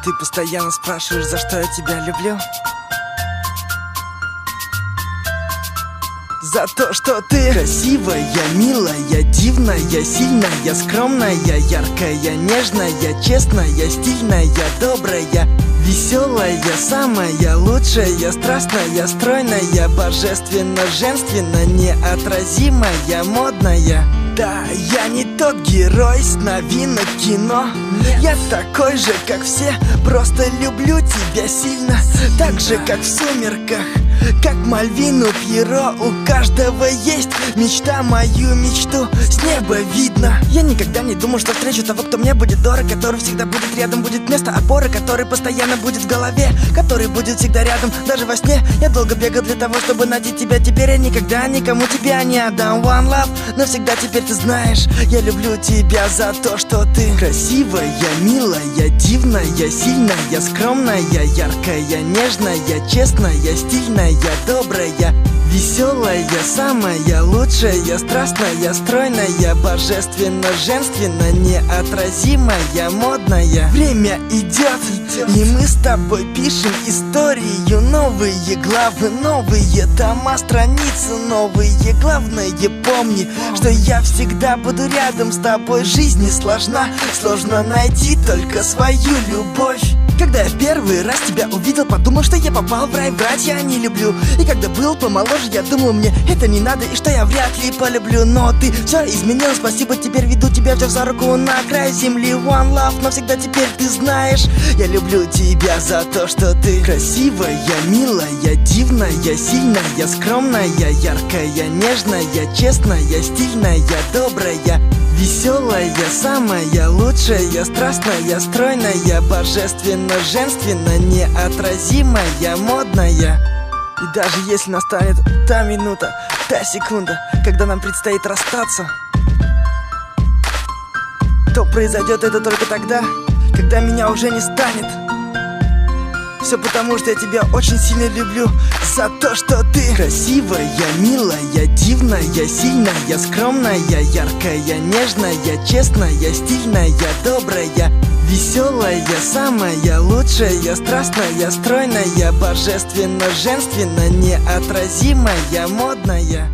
Ты постоянно спрашиваешь, за что я тебя люблю. За то, что ты красивая, милая, дивная, сильная, скромная, яркая, нежная, честная, стильная, добрая, веселая, самая лучшая, страстная, стройная, божественно, женственно, неотразимая, модная. Да, я не тот герой с новинок кино. Нет. Я такой же, как все, просто люблю тебя сильно. Так же, как в «Сумерках», как Мальвину Пьеро. У каждого есть мечта, мою мечту с неба видно. Я никогда не думал, что встречу того, кто мне будет дорог, который всегда будет рядом, будет место опоры, который постоянно будет в голове, который будет всегда рядом, даже во сне. Я долго бегал для того, чтобы найти тебя. Теперь я никогда никому тебя не отдам. One love, навсегда теперь ты знаешь, я люблю тебя за то, что ты красивая, милая, дивная, сильная, скромная, яркая, нежная, честная, стильная, добрая, веселая, самая лучшая, страстная, стройная, божественно, женственно, неотразимая, модная. Время идет, и мы с тобой пишем историю. Новые главы, новые тома, страницы новые. Главное, помни, что я всегда буду рядом с тобой. Жизнь не сложна, сложно найти только свою любовь. Когда я в первый раз тебя увидел, подумал, что я попал в рай, врать я не люблю. И когда был помоложе, я думал, мне это не надо, и что я вряд ли полюблю. Но ты все изменил, спасибо, теперь веду тебя, взяв за руку на край земли. One love, навсегда теперь ты знаешь, я люблю тебя за то, что ты красивая, милая, дивная, сильная, скромная, яркая, нежная, честная, стильная, добрая, веселая, самая лучшая, страстная, стройная, божественно, женственно, неотразимая, модная. И даже если настанет та минута, та секунда, когда нам предстоит расстаться, то произойдет это только тогда, когда меня уже не станет. Все потому, что я тебя очень сильно люблю. За то, что ты красивая, милая, дивная, сильная, скромная, яркая, нежная, честная, стильная, добрая, веселая, самая лучшая, страстная, стройная, божественно, женственно, неотразимая, модная.